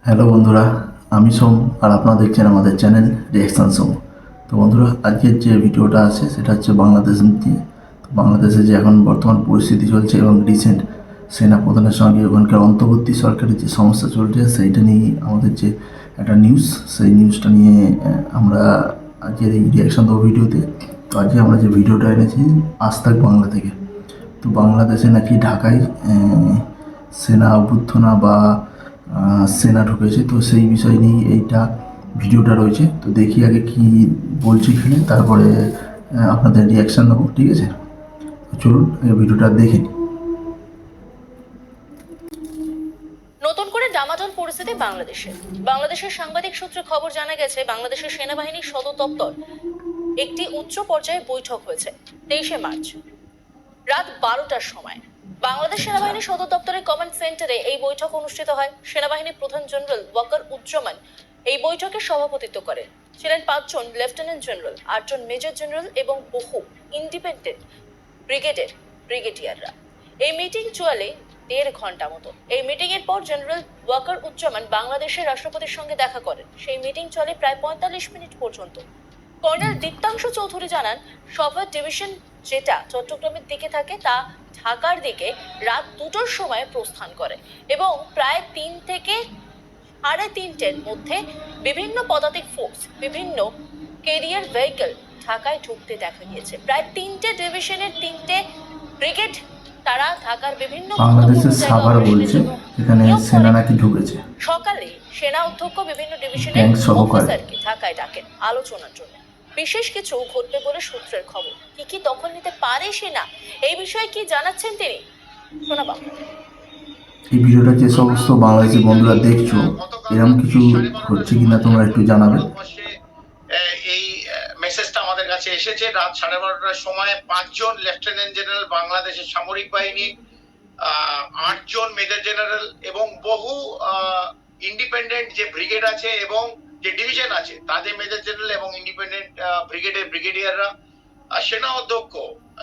Hello বন্ধুরা, আমি সোম আর আপনারা দেখছেন আমাদের চ্যানেল রিয়াকশান সোম। তো বন্ধুরা, আজকের যে ভিডিওটা আছে সেটা হচ্ছে বাংলাদেশ নিয়ে। তো বাংলাদেশে যে এখন বর্তমান পরিস্থিতি চলছে এবং রিসেন্ট সেনাপ্রধানের সঙ্গে ওখানকার অন্তর্বর্তী সরকারের যে সমস্যা চলছে সেইটা নিয়ে আমাদের যে একটা নিউজ, সেই নিউজটা নিয়ে আমরা আজকের এই রিয়াকশান দেবো ভিডিওতে। তো আজকে আমরা যে ভিডিওটা এনেছি আজ তাক বাংলা থেকে। তো বাংলাদেশে নাকি ঢাকায় সেনা অভ্যুত্থান বা সেনা ঢুকেছে, তো সেই বিষয় নিয়ে এইটা ভিডিওটা রয়েছে। তো দেখি আগে কি বলছি এখানে, তারপরে আপনাদের রিয়াকশান নেবো, ঠিক আছে? তো চলুন আগে ভিডিওটা দেখে নিই। নতুন করে ডামাডোল পরিস্থিতি বাংলাদেশের সাংবাদিক সূত্রে খবর জানা গেছে, বাংলাদেশের সেনাবাহিনীর সদর দপ্তর একটি উচ্চ পর্যায়ে বৈঠক হয়েছে 23শে মার্চ রাত 12টার সময়। বাংলাদেশ সেনাবাহিনীর সদর দপ্তরের কমান্ড সেন্টারে এই বৈঠক অনুষ্ঠিত হয়। সেনাবাহিনীর প্রধান জেনারেল ওয়াকার উজ্জামান এই বৈঠকে সভাপতিত্ব করেন। ছিলেন 5 জন লেফটেন্যান্ট জেনারেল, 8 জন মেজর জেনারেল এবং বহু ইন্ডিপেন্ডেন্ট ব্রিগেডিয়াররা। এই মিটিং চলে 1.5 ঘন্টা মতো। এই মিটিং এর পর জেনারেল ওয়াকার উজ্জামান বাংলাদেশের রাষ্ট্রপতির সঙ্গে দেখা করেন। সেই মিটিং চলে প্রায় 45 মিনিট পর্যন্ত। কর্নেল দীপ্তাংশু চৌধুরী জানান, সফর ডিভিশন যেটা চট্টগ্রামের দিকে থাকে তা ঢাকার দিকে রাত 2টোর সময় প্রস্থান করে এবং প্রায় 3 থেকে 3:30-এর মধ্যে বিভিন্ন পদাতিক ফোর্স, বিভিন্ন ক্যারিয়ার ভেহিকল ঢাকায় ঢুকতে দেখা গিয়েছে। প্রায় 3টে ডিভিশনের 3টে ব্রিগেড তারা ঢাকার বিভিন্ন বাংলাদেশের সাভার বলছে এখানে সেনা নাকি ঢুকেছে। সকালে সেনা অধ্যক্ষ বিভিন্ন ডিভিশনের অফিসারকে ঢাকায় ডাকেন আলোচনার জন্য। বিশেষ কিছু ঘটবে বলে সূত্রের খবর। কি দখল নিতে পারে সেনা, এই বিষয়ে কি জানাচ্ছেন তিনি, শোনাবো। এই ভিডিওটা যে সমস্ত বাংলাদেশি বন্ধুরা দেখছো, এরকম কিছু হচ্ছে কিনা তোমরা একটু জানাবে। এই মেসেজটা আমাদের কাছে এসেছে রাত 12:30টার সময়। 5 জন লেফটেন্যান্ট জেনারেল বাংলাদেশের সামরিক বাহিনী, 8 জন মেজর জেনারেল এবং বহু ইন্ডিপেন্ডেন্ট যে ব্রিগেড আছে এবং যে ডিভিশন আছে তাদের মেজর জেনারেল এবং ইন্ডিপেন্ডেন্ট ব্রিগেডের ব্রিগেডিয়াররা, সেনা অধ্যক্ষ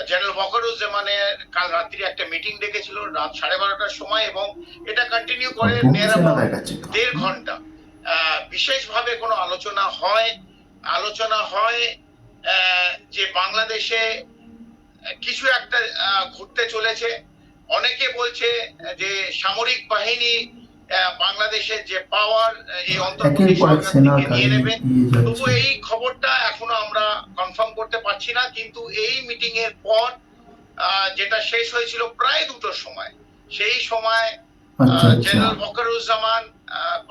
জেনারেল ওয়াকারুজ্জামানের কাল রাত্রি একটা মিটিং ডেকেছিল রাত 12:30টার সময় এবং এটা কন্টিনিউ করে 1.5 ঘন্টা। বিশেষভাবে কোনো আলোচনা হয় যে বাংলাদেশে কিছু একটা ঘটতে চলেছে। অনেকে বলছে যে সামরিক বাহিনী বাংলাদেশের যে পাওয়ার এই অন্তর্বর্তী সরকার থেকে নিয়ে নেবে। তবু এই খবরটা এখনো আমরা কনফার্ম করতে পারছি না, কিন্তু এই মিটিং এর পর যেটা শেষ হয়েছিল প্রায় 2টোর সময়, সেই সময় জেনারেল ওয়াকারুজ্জামান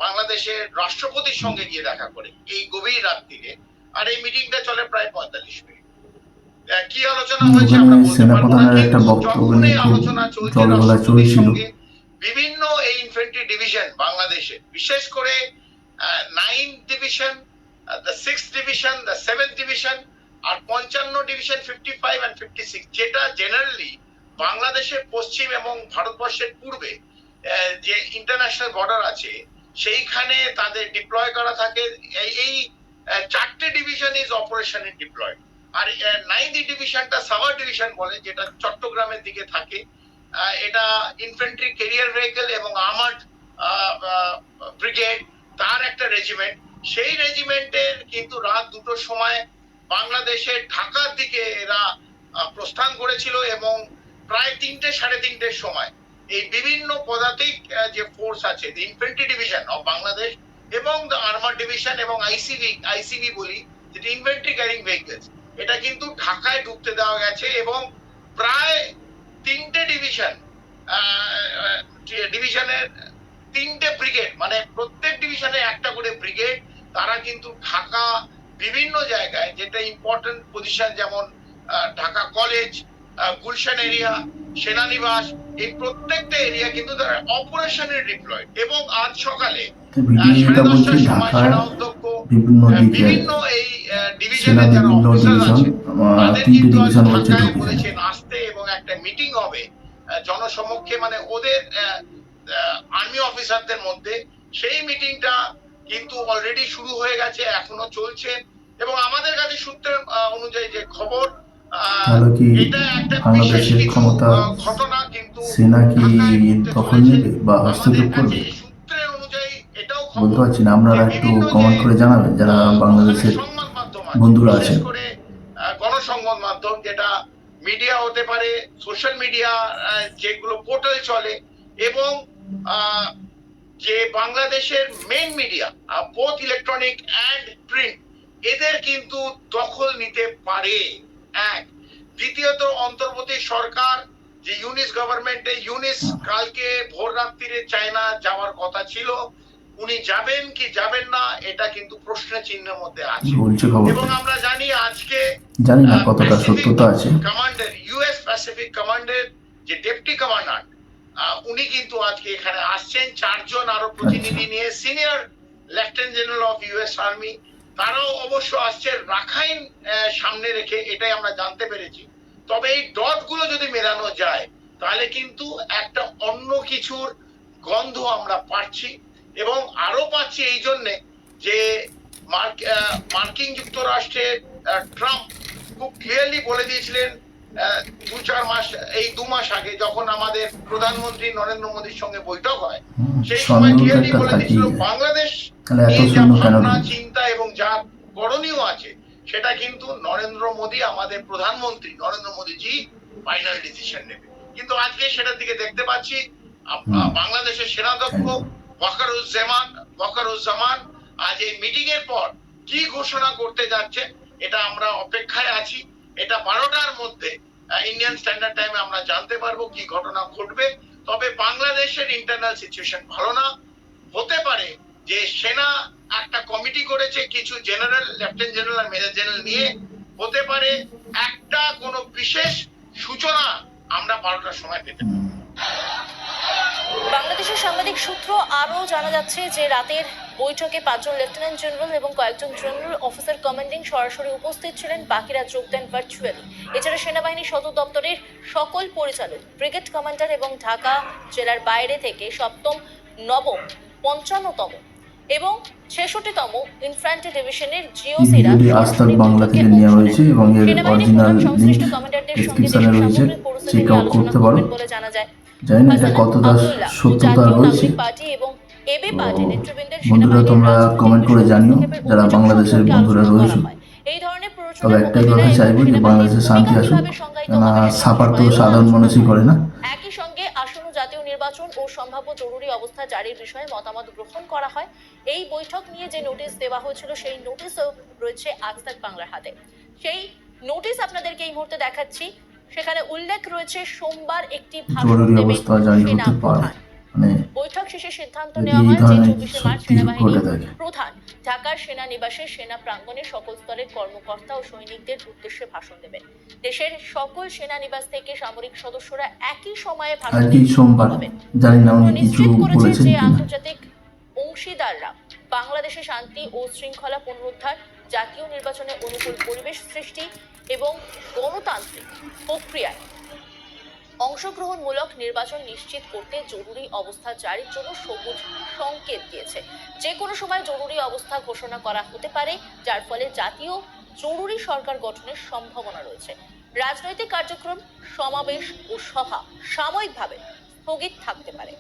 বাংলাদেশের রাষ্ট্রপতির সঙ্গে গিয়ে দেখা করে এই গভীর রাত্রিরে। আর এই মিটিংটা চলে প্রায় 45 মিনিট। কি আলোচনা হয়েছে আমরা বলতে পারবো না, কিন্তু যখন এই আলোচনা চলছে রাষ্ট্রপতির সঙ্গে বিভিন্ন এই ইনফ্যান্ট্রি ডিভিশন বাংলাদেশে, বিশেষ করে 9th division, the 6th division, the 7th division আর 55 ডিভিশন, 55 and 56, যেটা জেনারেলি বাংলাদেশের পশ্চিম এবং ভারতবর্ষের পূর্বে যে ইন্টারন্যাশনাল বর্ডার আছে সেইখানে তাদের ডিপ্লয় করা থাকে। এই 4টে ডিভিশন ইজ অপারেশনাল ডিপ্লয়েড। আর 9th ডিভিশনটা সাভার ডিভিশন বলে, যেটা চট্টগ্রামের দিকে থাকে। এটা ইনফ্যান্ট্রি ক্যারিয়ার ভেহিকল এবং আর্মার্ড ব্রিগেড, তার একটা রেজিমেন্ট। সেই রেজিমেন্টের কিন্তু রাত 2টোর সময় বাংলাদেশের ঢাকার দিকে এরা প্রস্থান করেছিল এবং প্রায় 3টে 3:30-এর সময় এই বিভিন্ন পদাতিক যে ফোর্স আছে, দি ইনফ্যান্ট্রি ডিভিশন অফ বাংলাদেশ এবং দ্য আর্মার্ড ডিভিশন এবং আইসিভি বলি, যেটা ইনফ্যান্ট্রি ক্যারিং ভেহিকলস, এটা কিন্তু ঢাকায় ঢুকতে দেওয়া গেছে এবং প্রায় 3টে ডিভিশনের 3টে ব্রিগেড, মানে প্রত্যেক ডিভিশনে একটা করে ব্রিগেড, তারা কিন্তু ঢাকা বিভিন্ন জায়গায় যেটা ইম্পর্টেন্ট পজিশন, যেমন ঢাকা কলেজ, গুলশান এরিয়া, সেনানিবাস, এই প্রত্যেকটা এরিয়া কিন্তু তারা অপারেশনে ডিপ্লয়েড। এবং আজ সকালে 10:30টার সময় সেনা অধ্যক্ষ বিভিন্ন এই ডিভিশনের যারা অফিসার আছে তাদের কিন্তু ঢাকায় বলেছেন আসতে এবং একটা মিটিং হবে জনসমক্ষে, মানে ওদের আর্মি অফিসারদের মধ্যে। সেই মিটিংটা কিন্তু অলরেডি শুরু হয়ে গেছে, এখনো চলছে। এবং আমাদের কাছে সূত্রের অনুযায়ী যে খবর, এটা একটা বিশেষ ঘটনা, কিন্তু সেনা কি দখল নেবে বা হস্তক্ষেপ করবে? সূত্রের অনুযায়ী এটাও বলতে পারছি না, আপনারা একটু কমেন্ট করে জানাবেন যারা বাংলাদেশের সংবাদ মাধ্যম বন্ধুরা বিশেষ আছেন। করে গণসংবাদ মাধ্যম, যেটা মিডিয়া হতে পারে, সোশ্যাল মিডিয়া, যেগুলো পোর্টাল চলে, এবং যে বাংলাদেশের main media both electronic and print, এদের কিন্তু দখল নিতে পারে। এক, দ্বিতীয়ত অন্তর্বর্তী সরকার যে ইউনিস গভর্নমেন্টে, ইউনিস কালকে ভোর রাত্রিরে চায়না যাওয়ার কথা ছিল, উনি যাবেন কি যাবেন না এটা কিন্তু প্রশ্ন চিহ্নের মধ্যে আছে। বলছে খবর, এবং আমরা জানি আজকে জানি না কতটা সত্যতা আছে। কমান্ডার, ইউএস প্যাসিফিক কমান্ডের যে ডেপুটি কমান্ডার, উনি কিন্তু আজকে এখানে আসছেন, 4 জন আরো প্রতিনিধি নিয়ে, senior lieutenant general of US army, তারাও অবশ্য আসছে রাখাইন সামনে রেখে, এটাই আমরা জানতে পেরেছি। তবে এই ডট গুলো যদি মেলানো যায় তাহলে কিন্তু একটা অন্য কিছুর গন্ধ আমরা পাচ্ছি, এবং আরো পাচ্ছি এই জন্যে যে মার্কিন যুক্তরাষ্ট্রের ট্রাম্প খুব ক্লিয়ারলি বলে দিয়েছিলেন 2 মাস আগে, যখন আমাদের প্রধানমন্ত্রী নরেন্দ্র মোদীর সঙ্গে বৈঠক হয়, সেই সময় ক্লিয়ারলি বলে দিয়েছিল বাংলাদেশ নিয়ে যা ভাবনা চিন্তা এবং যা করণীয় আছে সেটা কিন্তু নরেন্দ্র মোদী, আমাদের প্রধানমন্ত্রী নরেন্দ্র মোদীজি ফাইনাল ডিসিশন নেবে। কিন্তু আজকে সেটার দিকে দেখতে পাচ্ছি বাংলাদেশের সেনাধ্যক্ষ ওয়াকারুজ্জামান আজ এই মিটিং এর পর কি ঘোষণা করতে যাচ্ছে এটা আমরা অপেক্ষায় আছি। এটা 12টার মধ্যে ইন্ডিয়ান স্ট্যান্ডার্ড টাইমে আমরা জানতে পারবো কি ঘটনা ঘটবে। তবে বাংলাদেশের ইন্টারনাল সিচুয়েশন ভালো না। হতে পারে যে সেনা একটা কমিটি করেছে কিছু জেনারেল, লেফটেন্যান্ট জেনারেল আর মেজর জেনারেল নিয়ে, হতে পারে একটা কোনো বিশেষ সূচনা আমরা 12টার সময় পেতে পারি। বাংলাদেশের সাংবাদিক সূত্র আরও জানা যাচ্ছে যে রাতের বৈঠকে 5 জন লেফটেন্যান্ট জেনারেল এবং কয়েকজন জেনারেল অফিসার কমান্ডিং সরাসরি উপস্থিত ছিলেন, বাকিরা যোগ দেন ভার্চুয়ালি। এছাড়া সেনাবাহিনী সদর দপ্তরের সকল পরিচালক, ব্রিগেড কমান্ডার এবং ঢাকা জেলার বাইরে থেকে 7ম, 9ম, 55তম এবং 66তম ইনফ্যান্ট্রি ডিভিশনের জিওসিরা আজতাক বাংলা থেকে নেওয়া হয়েছে এবং এর অরিজিনাল লিংক ডেসক্রিপশনে রয়েছে, চেক আউট করতে পারো। বলে জানা যায়। জানি না এটা কতটা সত্যতা রয়েছে। বন্ধুরা তোমরা কমেন্ট করে জানিও যারা বাংলাদেশের বন্ধুরা রয়েছে। তবে একটাই কথা চাইবো যে বাংলাদেশে শান্তি আসুক, কেননা সাফার তো সাধারণ মানুষই করে না। একই সঙ্গে আসন্ন জাতীয় নির্বাচন ও সম্ভাব্য জরুরি অবস্থা জারির বিষয়ে মতামত গ্রহণ করা হয়। এই বৈঠক নিয়ে যে নোটিশ দেওয়া হয়েছিল সেই নোটিশও রয়েছে আজতাক বাংলার হাতে। সেই নোটিশ আপনাদেরকে এই মুহূর্তে দেখাচ্ছি। সেখানে উল্লেখ রয়েছে সোমবার একটি জরুরি অবস্থা জারি হতে পারে। বৈঠক শেষে সিদ্ধান্ত নেওয়া হয় যে 24শে মার্চ সেনাবাহিনীর প্রধান ঢাকার সেনানিবাসে সেনা প্রাঙ্গণে সকল স্তরের কর্মকর্তা ও সৈনিকদের উদ্দেশ্যে ভাষণ দেবেন। দেশের সকল সেনানিবাস থেকে সামরিক সদস্যরা একই সময়ে ভাষণ দেবেন। নিশ্চিত করেছে যে আন্তর্জাতিক অংশীদাররা বাংলাদেশে শান্তি ও শৃঙ্খলা পুনরুদ্ধার, জাতীয় নির্বাচনে অনুকূল পরিবেশ সৃষ্টি এবং গণতান্ত্রিক প্রক্রিয়ায় অংশগ্রহণমূলক নির্বাচন নিশ্চিত করতে জরুরি অবস্থা জারির জন্য সবুজ সংকেত দিয়েছে। যে কোনো সময় জরুরি অবস্থা ঘোষণা করা হতে পারে, যার ফলে জাতীয় জরুরি সরকার গঠনের সম্ভাবনা রয়েছে। রাজনৈতিক কার্যক্রম, সমাবেশ ও সভা সাময়িকভাবে স্থগিত থাকতে পারে।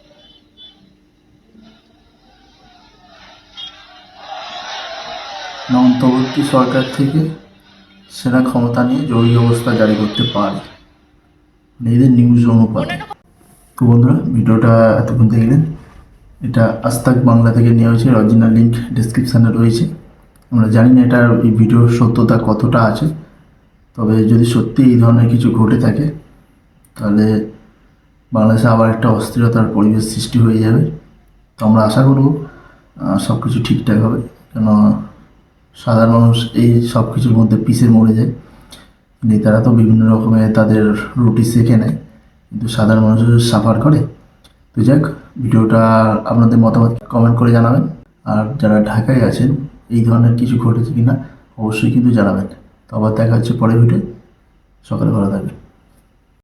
অন্তর্বর্তী সরকার থেকে সেনা ক্ষমতা নিয়ে জরুরি অবস্থা জারি করতে পারে, এদের নিউজ অনুপাতে। তো বন্ধুরা ভিডিওটা এতক্ষণ দেখলেন, এটা আজতাক বাংলা থেকে নেওয়া হয়েছে, অরিজিনাল লিঙ্ক ডেসক্রিপশানে রয়েছে। আমরা জানি না এটার এই ভিডিওর সত্যতা কতটা আছে, তবে যদি সত্যি এই ধরনের কিছু ঘটে থাকে তাহলে বাংলাদেশে আবার একটা অস্থিরতার পরিবেশ সৃষ্টি হয়ে যাবে। তো আমরা আশা করব সব কিছু ঠিকঠাক হবে, কেন সাধারণ মানুষ এই সব কিছুর মধ্যে পিছে মরে যায়। নেতারা তো বিভিন্ন রকমের তাদের রুটি শেখে নেয়, কিন্তু সাধারণ মানুষ সাফার করে। তো যাক, ভিডিওটা আপনাদের মতামত কমেন্ট করে জানাবেন। আর যারা ঢাকায় আছেন এই ধরনের কিছু ঘটেছে কিনা অবশ্যই কিন্তু জানাবেন। তো আবার দেখা হচ্ছে পরের ভিডিও। সকালে ভালো থাকবেন।